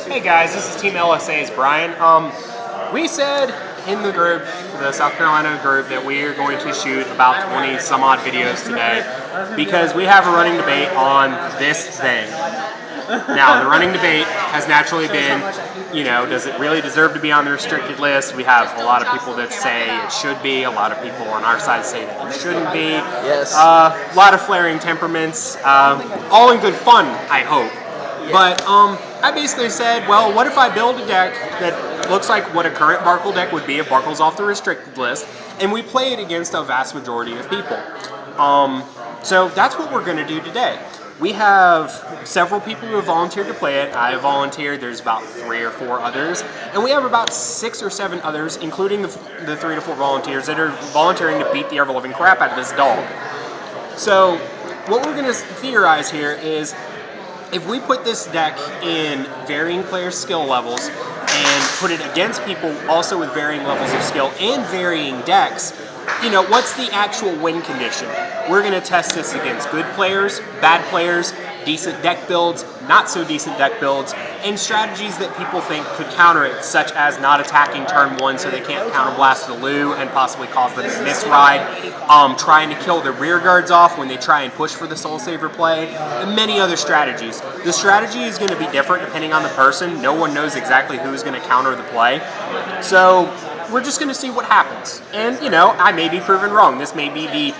Hey guys, this is Team LSA's Brian. We said in the group, the South Carolina group, that we are going to shoot about 20 some odd videos today because we have a running debate on this thing. Now, the running debate has naturally been, does it really deserve to be on the restricted list? We have a lot of people that say it should be. A lot of people on our side say that it shouldn't be. Yes. A lot of flaring temperaments, all in good fun, I hope. But I basically said, well, what if I build a deck that looks like what a current Barcgal deck would be if Barcgal's off the restricted list, and we play it against a vast majority of people. So that's what we're going to do today. We have several people who have volunteered to play it. I have volunteered. There's about 3 or 4 others. And we have about 6 or 7 others, including the 3 to 4 volunteers, that are volunteering to beat the ever-living crap out of this dog. So what we're going to theorize here is, if we put this deck in varying player skill levels and put it against people also with varying levels of skill and varying decks, what's the actual win condition? We're going to test this against good players, bad players, decent deck builds, not so decent deck builds, and strategies that people think could counter it, such as not attacking turn 1 so they can't counterblast the Lu and possibly cause them to misride, trying to kill the rear guards off when they try and push for the Soul Saver play, and many other strategies. The strategy is going to be different depending on the person. No one knows exactly who's going to counter the play. So we're just going to see what happens. And, I may be proven wrong. This may be the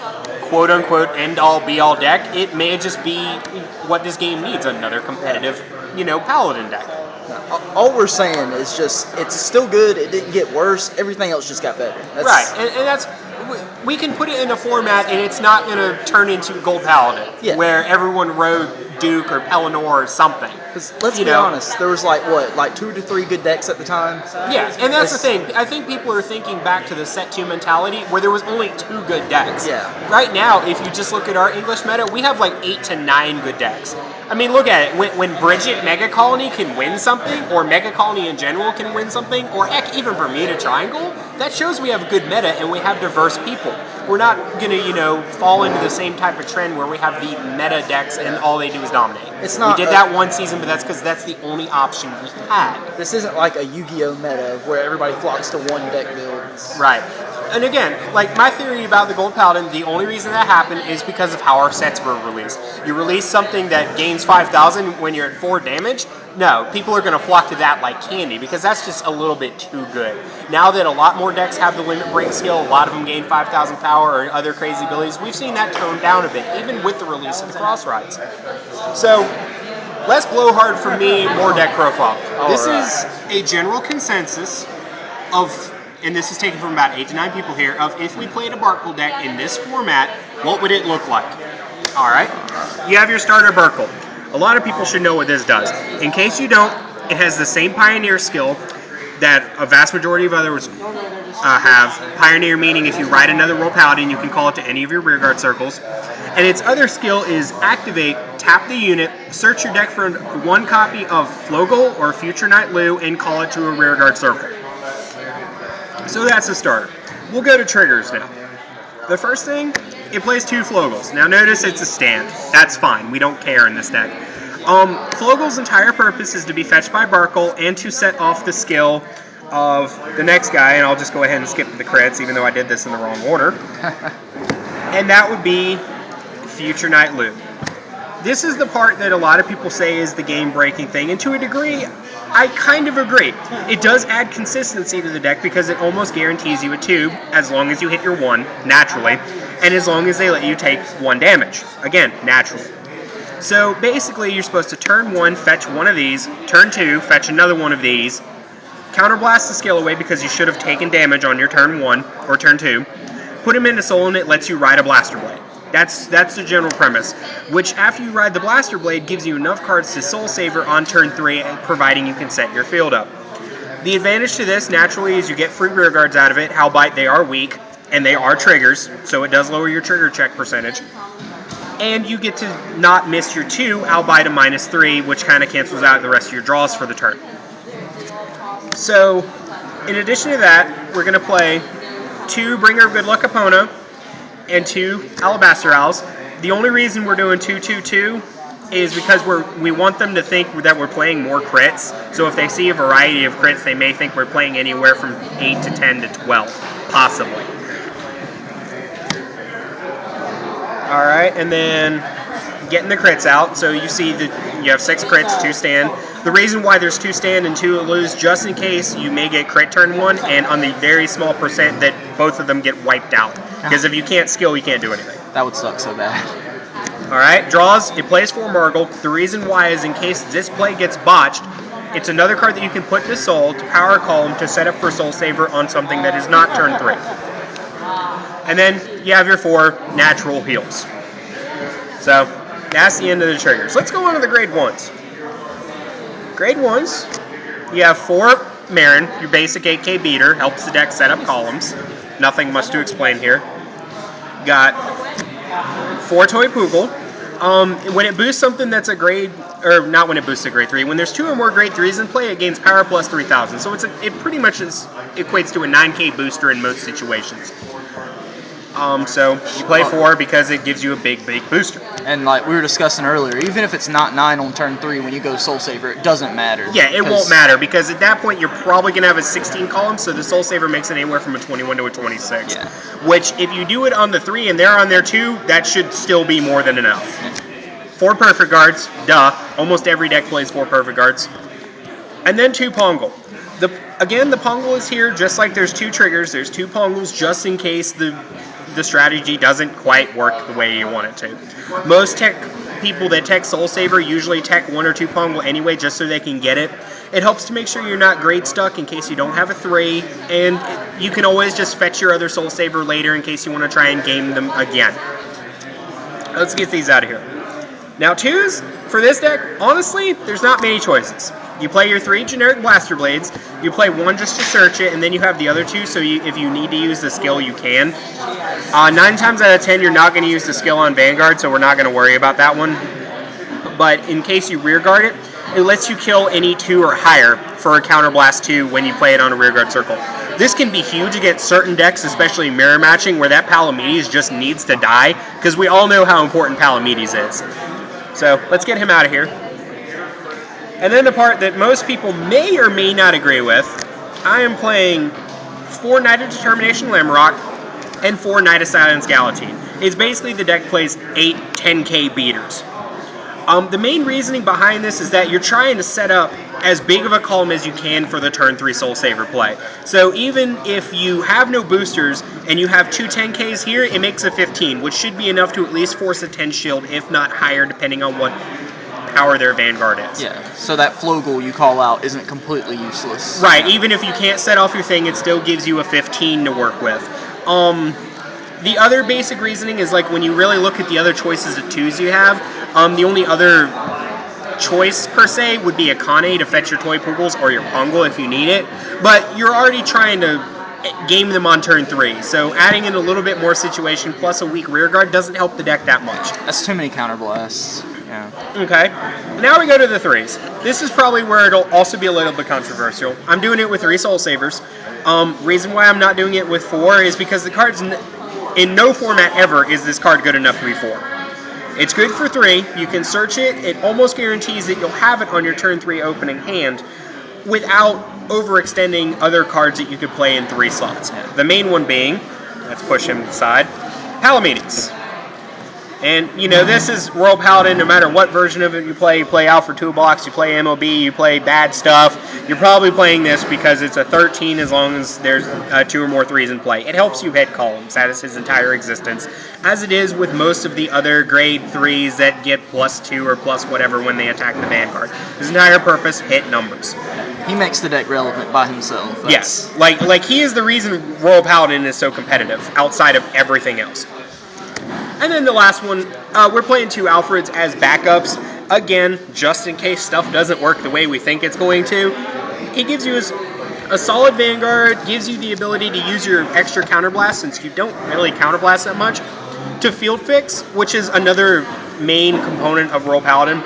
quote-unquote end-all, be-all deck. It may just be what this game needs, another competitive, Paladin deck. All we're saying is just, it's still good, it didn't get worse, everything else just got better. Right, and that's, we can put it in a format and it's not going to turn into Gold Paladin, where everyone rode Duke or Pelennor or something. Because let's be honest, there was like 2 to 3 good decks at the time? Yeah, and that's the thing. I think people are thinking back to the set 2 mentality where there was only 2 good decks. Yeah. Right now, if you just look at our English meta, we have like 8 to 9 good decks. I mean, look at it. When Bridget Mega Colony can win something, or Mega Colony in general can win something, or heck, even Bermuda Triangle, that shows we have a good meta and we have diverse people. We're not going to, fall into the same type of trend where we have the meta decks and all they do is dominate. It's not. We did that one season, but that's because that's the only option we had. This isn't like a Yu-Gi-Oh meta where everybody flocks to one deck build. Right. And again, like my theory about the Gold Paladin, the only reason that happened is because of how our sets were released. You release something that gains 5,000 when you're at 4 damage, no, people are going to flock to that like candy because that's just a little bit too good. Now that a lot more decks have the limit break skill, a lot of them gain 5,000 power or other crazy abilities, we've seen that tone down a bit, even with the release of the Cross Rides. So, less blowhard for me, more deck profile. This is a general consensus of, and this is taken from about 8 to 9 people here, of if we played a Barcgal deck in this format, what would it look like? Alright, you have your starter Barcgal. A lot of people should know what this does. In case you don't, it has the same Pioneer skill that a vast majority of others have. Pioneer meaning if you ride another Royal Paladin, you can call it to any of your rearguard circles. And its other skill is activate, tap the unit, search your deck for 1 copy of Flogel or Future Knight Lu, and call it to a rearguard circle. So that's the starter. We'll go to triggers now. The first thing, it plays 2 Flogels. Now notice it's a stand. That's fine. We don't care in this deck. Flogel's entire purpose is to be fetched by Barcgal and to set off the skill of the next guy, and I'll just go ahead and skip the crits, even though I did this in the wrong order. And that would be Future Knight Lu. This is the part that a lot of people say is the game-breaking thing, and to a degree, I kind of agree. It does add consistency to the deck because it almost guarantees you a 2 as long as you hit your 1, naturally, and as long as they let you take 1 damage. Again, naturally. So basically, you're supposed to turn 1, fetch 1 of these, turn 2, fetch another 1 of these, counterblast the skill away because you should have taken damage on your turn 1 or turn 2, put him into soul and it lets you ride a Blaster Blade. That's the general premise, which after you ride the Blaster Blade gives you enough cards to Soul Saver on turn 3, providing you can set your field up. The advantage to this, naturally, is you get free rear guards out of it, howbeit they are weak, and they are triggers, so it does lower your trigger check percentage. And you get to not miss your 2, albeit a -3, which kind of cancels out the rest of your draws for the turn. So, in addition to that, we're going to play 2 Bringer of Good Luck Epona and 2 Alabaster Owls. The only reason we're doing 2-2-2 is because we want them to think that we're playing more crits. So if they see a variety of crits, they may think we're playing anywhere from 8 to 10 to 12, possibly. All right, and then getting the crits out. So you see that you have 6 crits, 2 stand. The reason why there's 2 stand and 2 lose, just in case you may get crit turn 1, and on the very small percent that both of them get wiped out. Because if you can't skill, you can't do anything. That would suck so bad. All right, draws. It plays for Barcgal. The reason why is in case this play gets botched, it's another card that you can put to Soul to power column to set up for Soul Saver on something that is not turn 3. And then you have your 4 natural heals. So that's the end of the triggers. Let's go on to the grade 1s. Grade 1s, you have 4 Marin, your basic 8k beater, helps the deck set up columns. Nothing much to explain here. Got 4 Toy Poogle. When it boosts something that's a grade, or not when it boosts a grade 3, when there's 2 or more grade 3s in play, it gains power plus 3,000. So it pretty much equates to a 9k booster in most situations. So you play 4 because it gives you a big booster. And like we were discussing earlier, even if it's not 9 on turn 3 when you go Soul Saver, it doesn't matter. Yeah, it won't matter because at that point you're probably going to have a 16 column, so the Soul Saver makes it anywhere from a 21 to a 26. Yeah. Which, if you do it on the 3 and they're on there 2, that should still be more than enough. 4 Perfect Guards, duh. Almost every deck plays 4 Perfect Guards. And then 2 Pongal. Again, the Pongal is here just like there's 2 triggers. There's 2 Pongals just in case the strategy doesn't quite work the way you want it to. Most people that tech Soul Saver usually tech 1 or 2 Pongal anyway just so they can get it. It helps to make sure you're not grade stuck in case you don't have a 3, and you can always just fetch your other Soul Saver later in case you want to try and game them again. Let's get these out of here. Now 2s, for this deck, honestly, there's not many choices. You play your 3 generic Blaster Blades, you play 1 just to search it, and then you have the other 2, so if you need to use the skill, you can. 9 times out of 10, you're not going to use the skill on Vanguard, so we're not going to worry about that one. But in case you rearguard it, it lets you kill any 2 or higher for a Counterblast 2 when you play it on a rearguard circle. This can be huge against certain decks, especially mirror matching, where that Palamedes just needs to die, because we all know how important Palamedes is. So let's get him out of here. And then the part that most people may or may not agree with, I am playing 4 Knight of Determination Lamrock and 4 Knight of Silence Galatine. It's basically the deck plays 8 10k beaters. The main reasoning behind this is that you're trying to set up as big of a column as you can for the turn 3 Soul Saver play. So even if you have no boosters and you have 2 10ks here, it makes a 15, which should be enough to at least force a 10 shield, if not higher, depending on what power their Vanguard is. Yeah, so that Flogel you call out isn't completely useless. Right, even if you can't set off your thing, it still gives you a 15 to work with. The other basic reasoning is like when you really look at the other choices of 2s you have, the only other choice per se would be a Kane to fetch your Toy Poogles or your Pongal if you need it, but you're already trying to game them on turn 3, so adding in a little bit more situation plus a weak rearguard doesn't help the deck that much. That's too many counterblasts. Yeah. Okay, now we go to the 3s. This is probably where it'll also be a little bit controversial. I'm doing it with 3 Soul Savers. Reason why I'm not doing it with 4 is because the card's in no format ever is this card good enough to be 4. It's good for 3. You can search it. It almost guarantees that you'll have it on your turn 3 opening hand without overextending other cards that you could play in 3 slots. The main one being, let's push him to the side, Palamedes. And, you know, this is Royal Paladin, no matter what version of it you play out for 2 blocks, you play MOB, you play bad stuff, you're probably playing this because it's a 13 as long as there's 2 or more 3s in play. It helps you hit columns, that is his entire existence, as it is with most of the other grade 3s that get +2 or plus whatever when they attack the Vanguard. His entire purpose, hit numbers. He makes the deck relevant by himself. Yes, like he is the reason Royal Paladin is so competitive, outside of everything else. And then the last one, we're playing 2 Alfreds as backups. Again, just in case stuff doesn't work the way we think it's going to. He gives you a solid Vanguard, gives you the ability to use your extra counterblast, since you don't really counterblast that much, to field fix, which is another main component of Royal Paladin.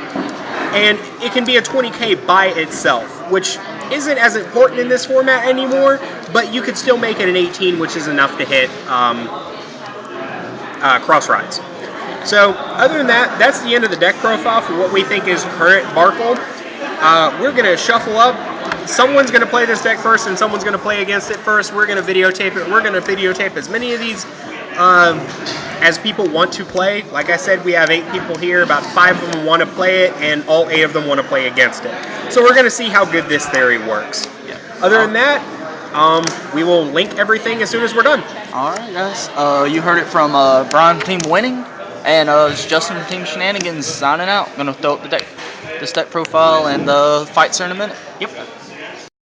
And it can be a 20k by itself, which isn't as important in this format anymore, but you could still make it an 18, which is enough to hit cross rides. So other than that, that's the end of the deck profile for what we think is current Barcgal. We're going to shuffle up. Someone's going to play this deck first and someone's going to play against it first. We're going to videotape it. We're going to videotape as many of these as people want to play. Like I said, we have 8 people here. About 5 of them want to play it, and all 8 of them want to play against it. So we're going to see how good this theory works. Yeah. Other than that, we will link everything as soon as we're done. All right, guys. You heard it from Brian Team Winning, and it's Justin from Team Shenanigans signing out. Gonna throw up this deck profile and the fights are in a minute. Yep.